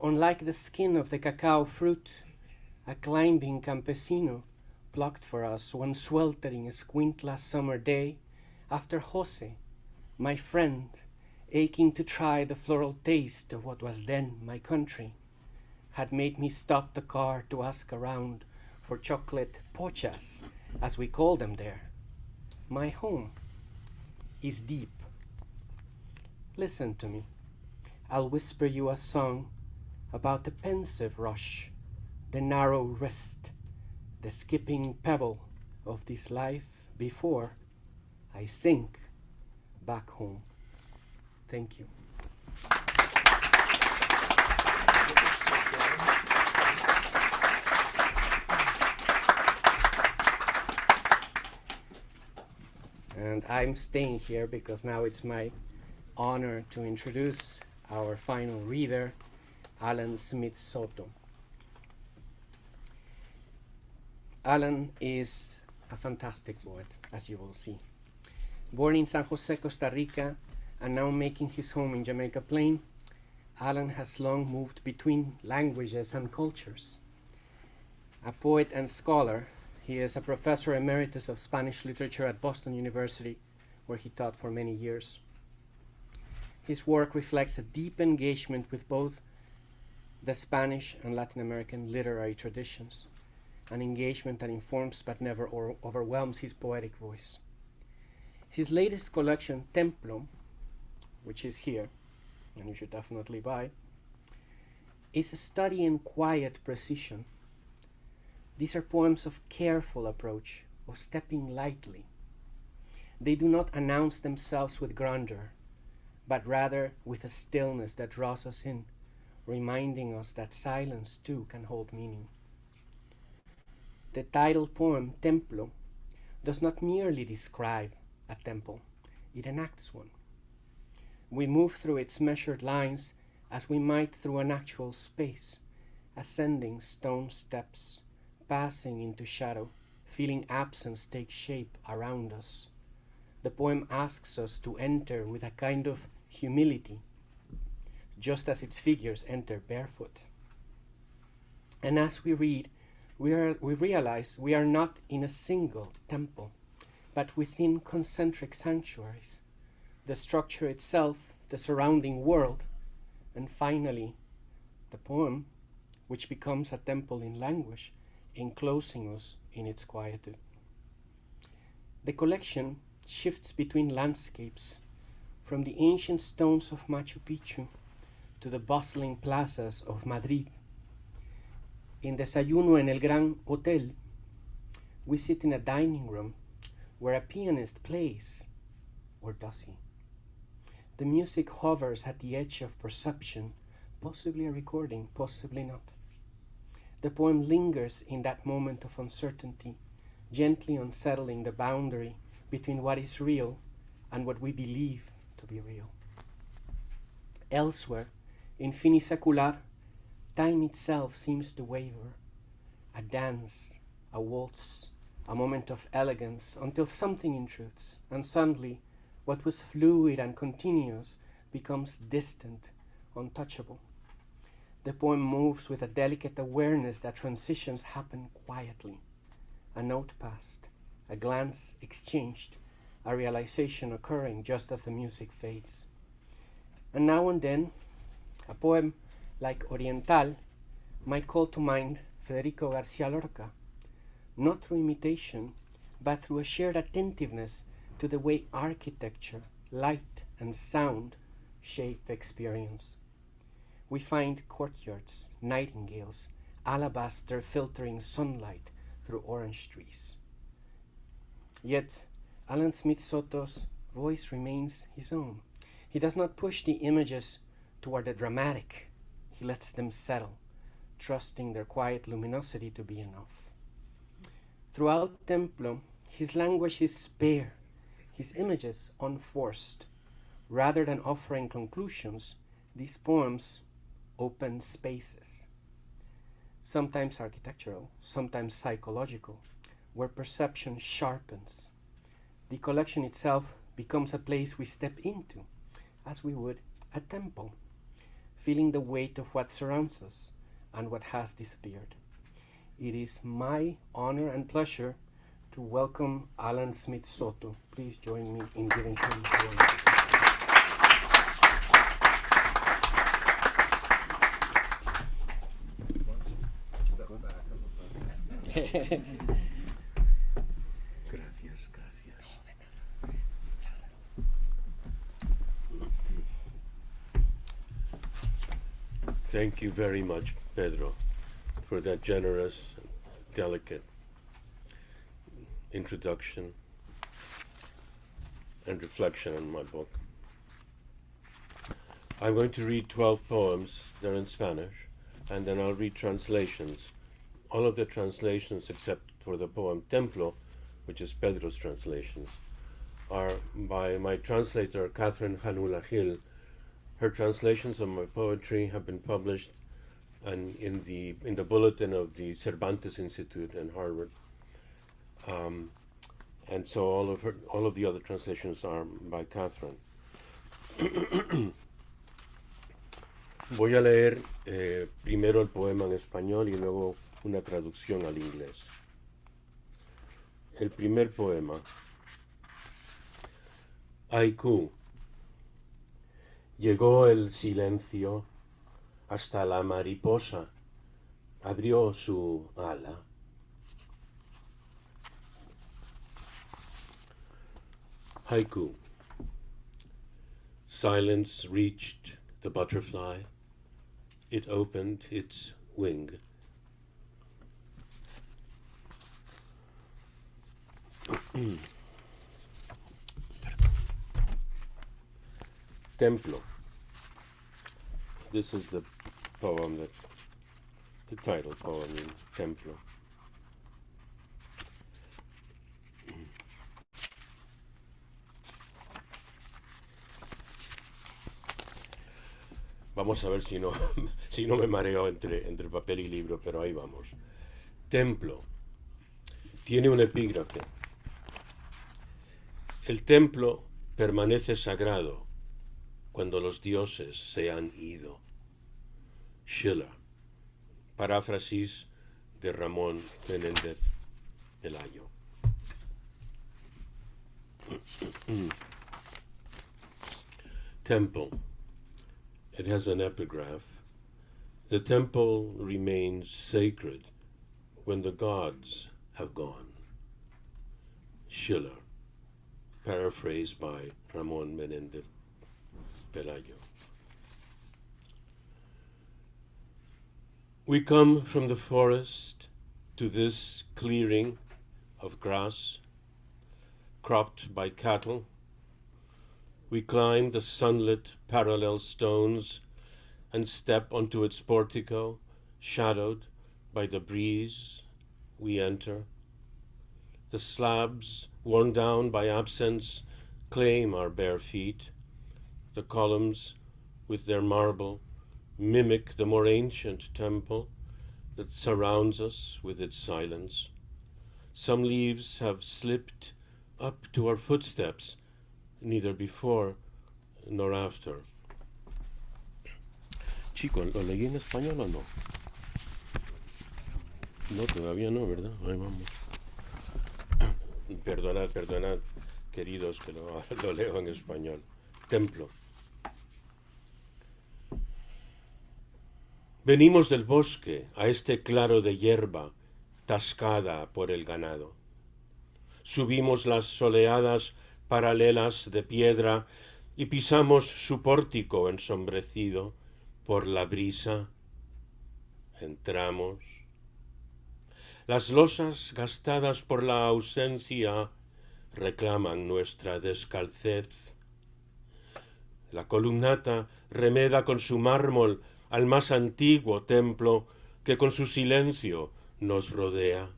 Unlike the skin of the cacao fruit, a climbing campesino plucked for us one sweltering escuintla summer day after Jose, my friend, aching to try the floral taste of what was then my country, had made me stop the car to ask around for chocolate pochas, as we call them there. My home is deep. Listen to me. I'll whisper you a song about the pensive rush, the narrow wrist, the skipping pebble of this life before I sink back home. Thank you. And I'm staying here because now it's my honor to introduce our final reader, Alan Smith Soto. Alan is a fantastic poet, as you will see. Born in San Jose, Costa Rica, and now making his home in Jamaica Plain, Alan has long moved between languages and cultures. A poet and scholar, he is a professor emeritus of Spanish literature at Boston University, where he taught for many years. His work reflects a deep engagement with both the Spanish and Latin American literary traditions, an engagement that informs but never overwhelms his poetic voice. His latest collection, Templo, which is here, and you should definitely buy, is a study in quiet precision. These are poems of careful approach, of stepping lightly. They do not announce themselves with grandeur, but rather with a stillness that draws us in, reminding us that silence too can hold meaning. The title poem, Templo, does not merely describe a temple, it enacts one. We move through its measured lines as we might through an actual space, ascending stone steps, passing into shadow, feeling absence take shape around us. The poem asks us to enter with a kind of humility, just as its figures enter barefoot. And as we read, we realize we are not in a single temple, but within concentric sanctuaries, the structure itself, the surrounding world, and finally, the poem, which becomes a temple in language, enclosing us in its quietude. The collection shifts between landscapes, from the ancient stones of Machu Picchu to the bustling plazas of Madrid. In Desayuno en el Gran Hotel, we sit in a dining room where a pianist plays, or does he? The music hovers at the edge of perception, possibly a recording, possibly not. The poem lingers in that moment of uncertainty, gently unsettling the boundary between what is real and what we believe to be real. Elsewhere, in Finisecular, time itself seems to waver, a dance, a waltz, a moment of elegance, until something intrudes, and suddenly what was fluid and continuous becomes distant, untouchable. The poem moves with a delicate awareness that transitions happen quietly. A note passed, a glance exchanged, a realization occurring just as the music fades. And now and then, a poem like Oriental might call to mind Federico Garcia Lorca, not through imitation, but through a shared attentiveness to the way architecture, light, and sound shape experience. We find courtyards, nightingales, alabaster filtering sunlight, through orange trees. Yet, Alan Smith Soto's voice remains his own. He does not push the images toward the dramatic. He lets them settle, trusting their quiet luminosity to be enough. Throughout Templo, his language is spare, his images unforced. Rather than offering conclusions, these poems open spaces, sometimes architectural, sometimes psychological, where perception sharpens. The collection itself becomes a place we step into, as we would a temple, feeling the weight of what surrounds us and what has disappeared. It is my honor and pleasure to welcome Alan Smith Soto. Please join me in giving him a warm welcome. Thank you very much, Pedro, for that generous, delicate introduction and reflection on my book. I'm going to read 12 poems. They're in Spanish, and then I'll read translations. All of the translations, except for the poem Templo, which is Pedro's translations, are by my translator, Catherine Janula Gil. Her translations of my poetry have been published in the bulletin of the Cervantes Institute in Harvard. And so all of the other translations are by Catherine. Voy a leer primero el poema en español y luego una traducción al inglés. El primer poema. Haiku. Llegó el silencio hasta la mariposa, abrió su ala. Haiku. Silence reached the butterfly. It opened its wing. Templo. This is the poem the title poem in Templo. Vamos a ver si no me mareo entre papel y libro, pero ahí vamos. Templo. Tiene un epígrafe. El templo permanece sagrado cuando los dioses se han ido. Schiller. Paráfrasis de Ramón Menéndez Pelayo. Temple. It has an epigraph. The temple remains sacred when the gods have gone. Schiller. Paraphrased by Ramón Menéndez Pelayo. We come from the forest to this clearing of grass, cropped by cattle. We climb the sunlit parallel stones and step onto its portico, shadowed by the breeze. We enter. The slabs, worn down by absence, claim our bare feet. The columns, with their marble, mimic the more ancient temple that surrounds us with its silence. Some leaves have slipped up to our footsteps, neither before nor after. Chico, ¿lo leí en español o no? No, todavía no, ¿verdad? Ahí vamos. Perdonad, queridos, que lo leo en español. Templo. Venimos del bosque a este claro de hierba tascada por el ganado. Subimos las soleadas paralelas de piedra y pisamos su pórtico ensombrecido por la brisa. Entramos. Las losas gastadas por la ausencia reclaman nuestra descalcez. La columnata remeda con su mármol al más antiguo templo que con su silencio nos rodea.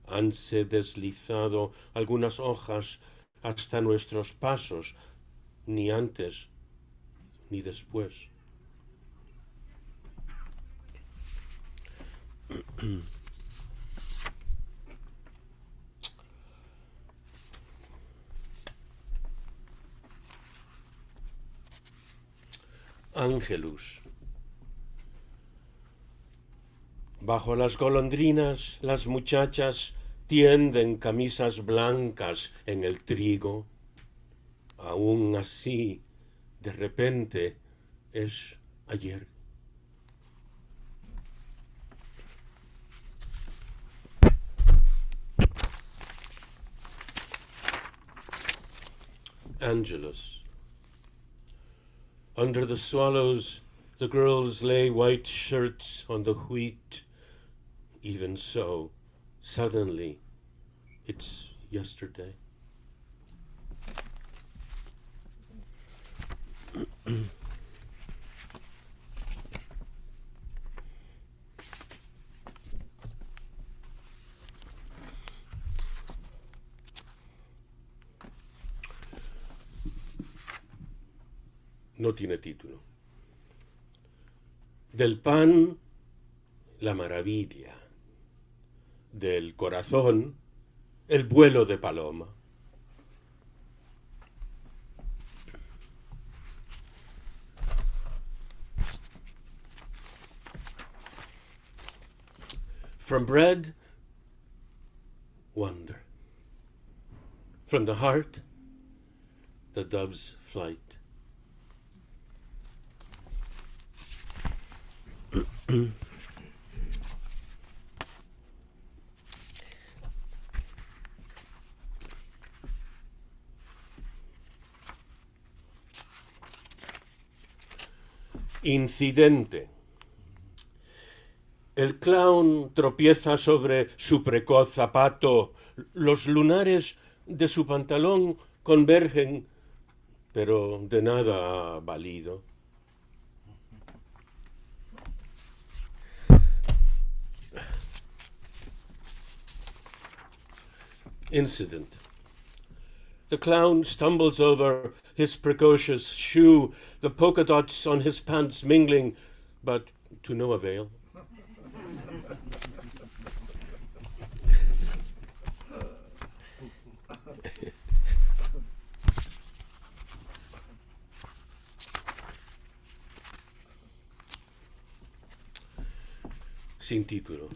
Hanse deslizado algunas hojas hasta nuestros pasos, ni antes ni después. Ángelus. Bajo las golondrinas, las muchachas tienden camisas blancas en el trigo. Aún así, de repente, es ayer. Angelus. Under the swallows, the girls lay white shirts on the wheat. Even so, suddenly, it's yesterday. No tiene título. Del pan, la maravilla. Del corazón, el vuelo de paloma. From bread, wonder. From the heart, the dove's flight. Incidente. El clown tropieza sobre su precoz zapato. Los lunares de su pantalón convergen, pero de nada ha valido. Incident. The clown stumbles over his precocious shoe, the polka dots on his pants mingling, but to no avail. Sin título.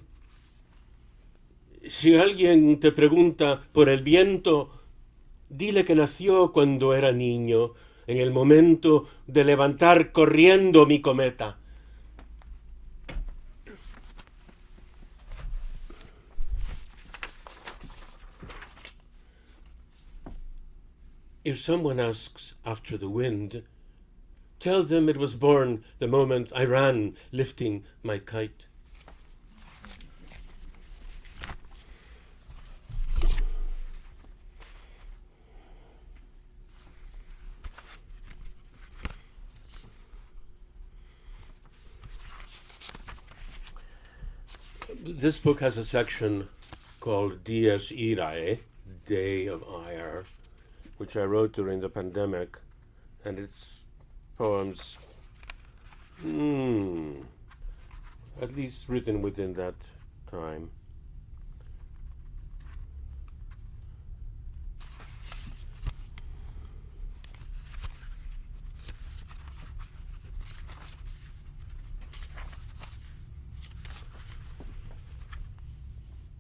Si alguien te pregunta por el viento, dile que nació cuando era niño, en el momento de levantar corriendo mi cometa. If someone asks after the wind, tell them it was born the moment I ran lifting my kite. This book has a section called Dies Irae, Day of Ire, which I wrote during the pandemic, and it's poems, at least written within that time.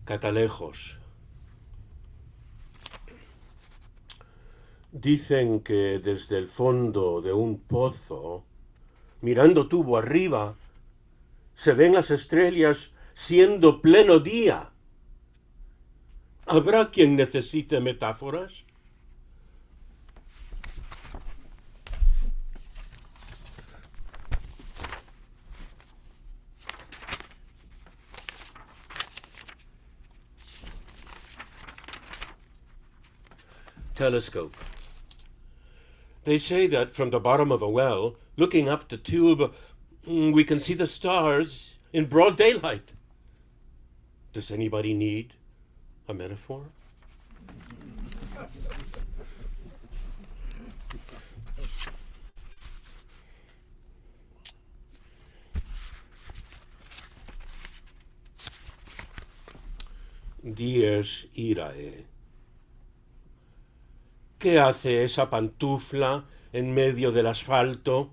Catalejos. Dicen que desde el fondo de un pozo, mirando tubo arriba, se ven las estrellas siendo pleno día. ¿Habrá quien necesite metáforas? telescope. They say that from the bottom of a well, looking up the tube, we can see the stars in broad daylight. Does anybody need a metaphor? Dies irae. ¿Qué hace esa pantufla en medio del asfalto?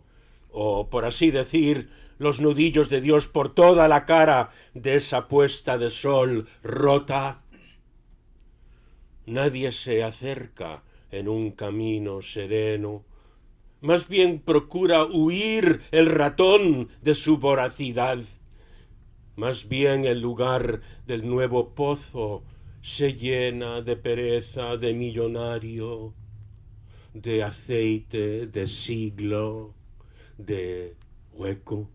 O, por así decir, los nudillos de Dios por toda la cara de esa puesta de sol rota. Nadie se acerca en un camino sereno. Más bien procura huir el ratón de su voracidad. Más bien el lugar del nuevo pozo se llena de pereza de millonario, de aceite, de siglo, de hueco.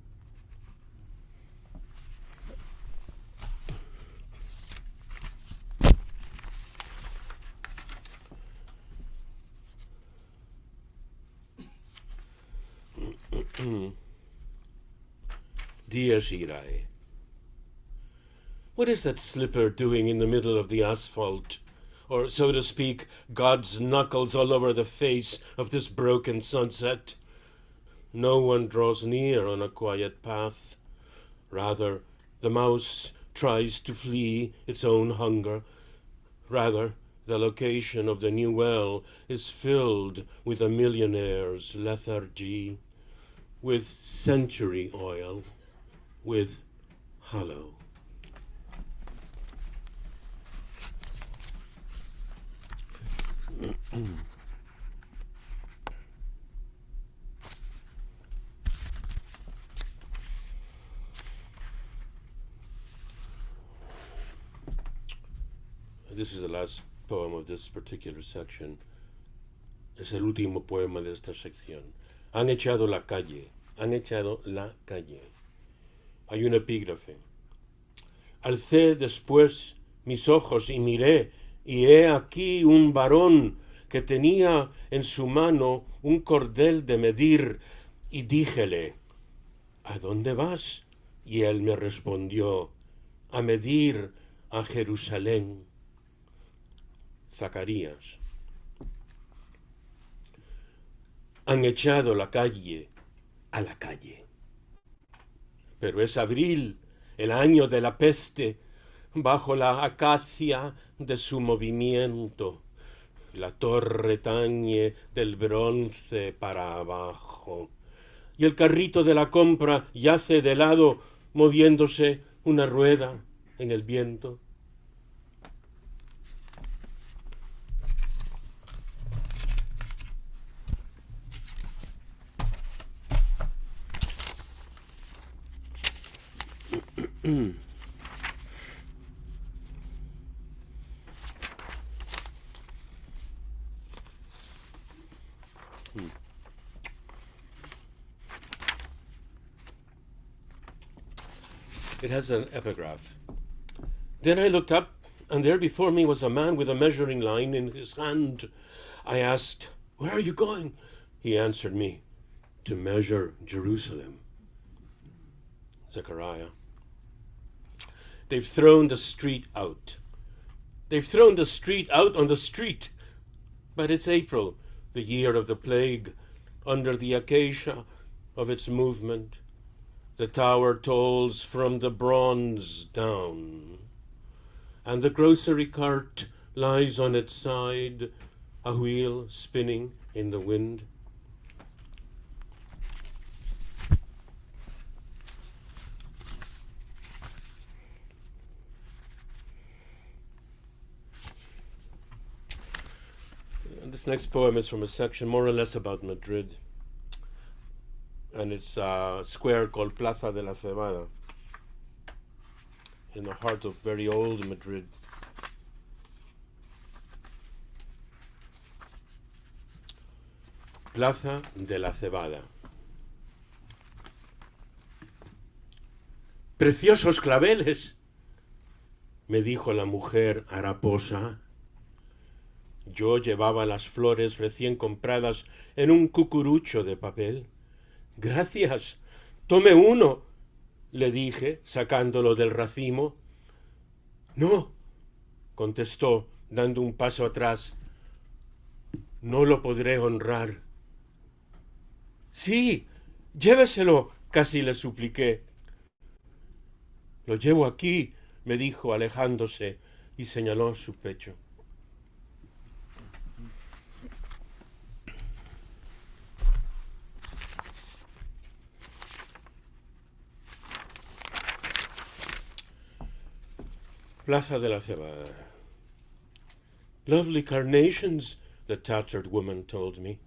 Dies irae. What is that slipper doing in the middle of the asphalt? Or, so to speak, God's knuckles all over the face of this broken sunset? No one draws near on a quiet path. Rather, the mouse tries to flee its own hunger. Rather, the location of the new well is filled with a millionaire's lethargy, with century oil, with hollow. This is the last poem of this particular section. Es el último poema de esta sección. Han echado la calle. Han echado la calle. Hay un epígrafe. Alcé después mis ojos y miré, y he aquí un varón que tenía en su mano un cordel de medir, y díjele, ¿a dónde vas? Y él me respondió, a medir a Jerusalén. Zacarías. Han echado la calle a la calle. Pero es abril, el año de la peste, bajo la acacia de su movimiento. La torre tañe del bronce para abajo. Y el carrito de la compra yace de lado, moviéndose una rueda en el viento. It has an epigraph. Then I looked up, and there before me was a man with a measuring line in his hand. I asked, "Where are you going?" He answered me, "To measure Jerusalem." Zechariah. They've thrown the street out. They've thrown the street out on the street. But it's April, the year of the plague, under the acacia of its movement. The tower tolls from the bronze down, and the grocery cart lies on its side, a wheel spinning in the wind. And this next poem is from a section more or less about Madrid. And it's a square called Plaza de la Cebada, in the heart of very old Madrid. Plaza de la Cebada. Preciosos claveles, me dijo la mujer haraposa. Yo llevaba las flores recién compradas en un cucurucho de papel. Gracias. Tome uno, le dije, sacándolo del racimo. No, contestó, dando un paso atrás. No lo podré honrar. Sí, lléveselo, casi le supliqué. Lo llevo aquí, me dijo, alejándose, y señaló su pecho. Plaza de la Cebada. Lovely carnations, the tattered woman told me.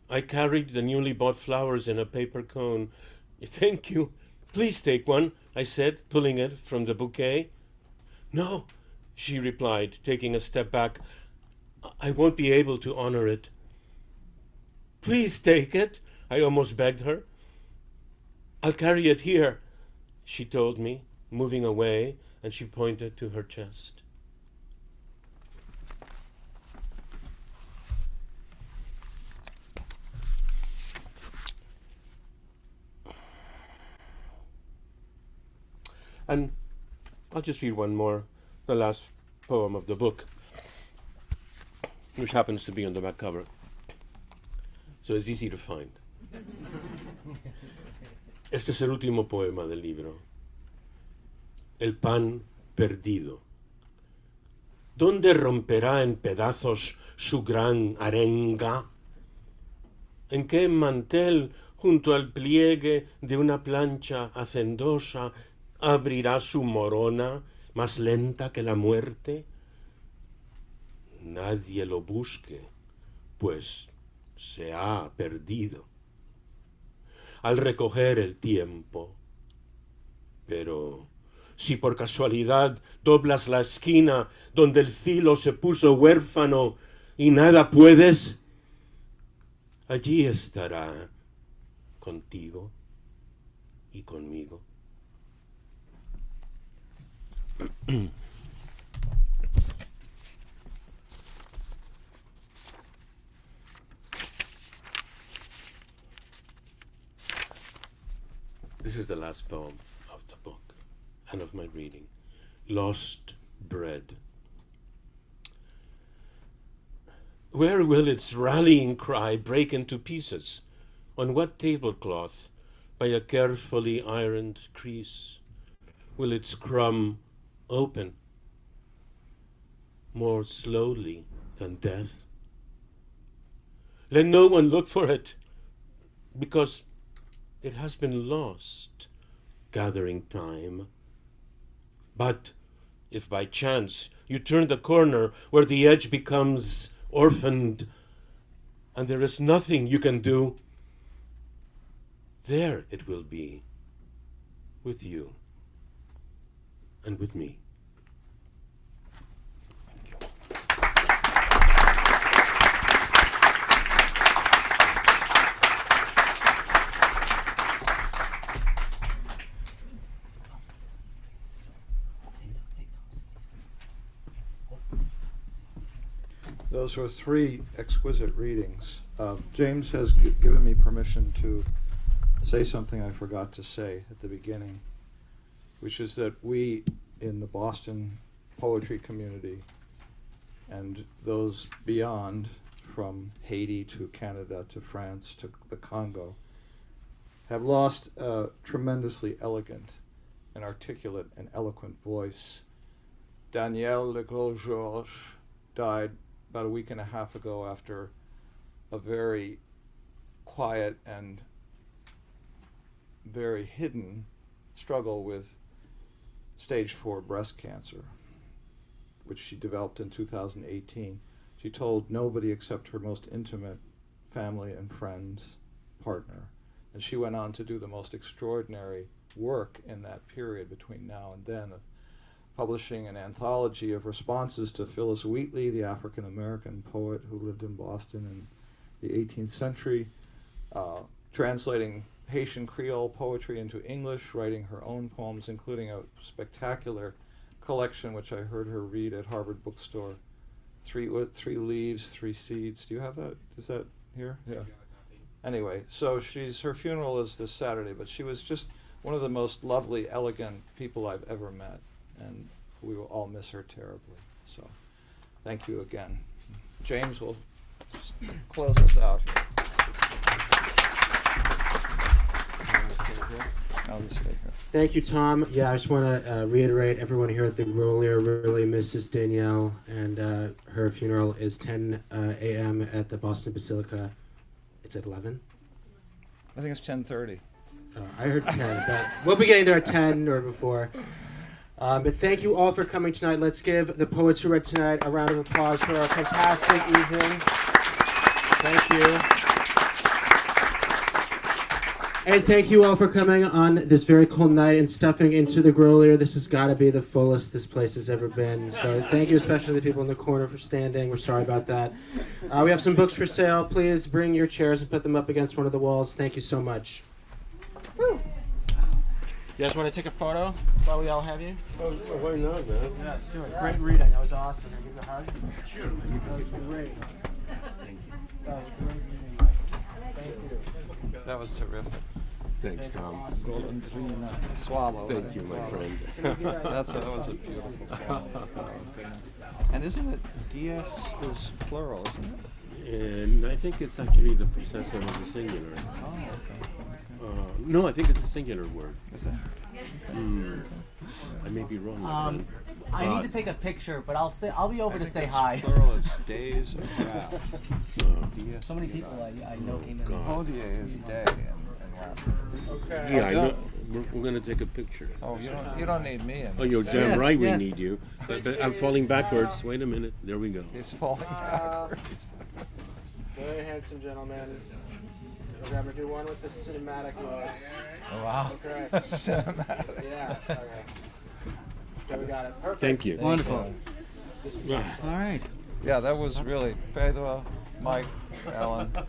I carried the newly bought flowers in a paper cone. Thank you. Please take one, I said, pulling it from the bouquet. No, she replied, taking a step back. I won't be able to honor it. Please take it, I almost begged her. I'll carry it here, she told me, moving away, and she pointed to her chest. And I'll just read one more, the last poem of the book, which happens to be on the back cover. So it's easy to find. Este es el último poema del libro. El pan perdido. ¿Dónde romperá en pedazos su gran arenga? ¿En qué mantel, junto al pliegue de una plancha hacendosa, abrirá su morona más lenta que la muerte? Nadie lo busque, pues se ha perdido. Al recoger el tiempo. Pero si por casualidad doblas la esquina donde el filo se puso huérfano y nada puedes, allí estará contigo y conmigo. This is the last poem of the book and of my reading. Lost Bread. Where will its rallying cry break into pieces? On what tablecloth, by a carefully ironed crease, will its crumb open more slowly than death? Let no one look for it, because it has been lost, gathering time. But if by chance you turn the corner where the edge becomes orphaned and there is nothing you can do, there it will be, with you and with me. Those were three exquisite readings. James has given me permission to say something I forgot to say at the beginning, which is that we in the Boston poetry community and those beyond, from Haiti to Canada to France to the Congo, have lost a tremendously elegant and articulate and eloquent voice. Danielle Le Gros Georges died about a week and a half ago after a very quiet and very hidden struggle with stage 4 breast cancer, which she developed in 2018. She told nobody except her most intimate family and friends, partner. And she went on to do the most extraordinary work in that period between now and then, of publishing an anthology of responses to Phyllis Wheatley, the African-American poet who lived in Boston in the 18th century, translating Haitian Creole poetry into English, writing her own poems, including a spectacular collection which I heard her read at Harvard Bookstore three leaves, three seeds. Do you have that? Is that here? Yeah. Anyway, so her funeral is this Saturday, but she was just one of the most lovely, elegant people I've ever met, and we will all miss her terribly. So, thank you again. James will close us out here. I'll just stay here. Thank you, Tom. Yeah, I just want to reiterate, everyone here at the Grolier really misses Danielle, and her funeral is 10 a.m. at the Boston Basilica. It's at 11? I think it's 10:30. I heard 10, but we'll be getting there at 10 or before. But thank you all for coming tonight. Let's give the poets who read tonight a round of applause for our fantastic evening. Thank you. And thank you all for coming on this very cold night and stuffing into the Grolier. This has got to be the fullest this place has ever been. So thank you, especially the people in the corner, for standing. We're sorry about that. We have some books for sale. Please bring your chairs and put them up against one of the walls. Thank you so much. Woo. You guys want to take a photo while we all have you? Oh, why not, man? Yeah, let's do it. Great reading. That was awesome. Can I give you a hug? Sure. That was great. That was great reading, Mike. Thank you. That was terrific. Thanks, Tom. Golondrina, swallow. Thank you, my friend. That was a beautiful swallow. Oh, goodness. And isn't it dies is plural, isn't it? And I think it's actually the possessive of the singular. Oh, okay. No, I think it's a singular word. Is it? I may be wrong, my friend. I need to take a picture, but I'll be over to say hi. Plural is days of wrath. So many people I know came in. Hodie is day in Latin. Okay. Yeah, I know. We're going to take a picture. Oh, you don't need me in Oh, you're this. damn Yes, right we yes. need you. But I'm falling backwards. Wait a minute. There we go. He's falling backwards. Very handsome gentleman. Okay, I'm going to do one with the cinematic look. Oh, wow. Okay. Cinematic. Yeah. Okay. Okay, we got it. Perfect. Thank you. Wonderful. This was Wow. awesome. All right. Yeah, that was really Pedro, Mike, Alan.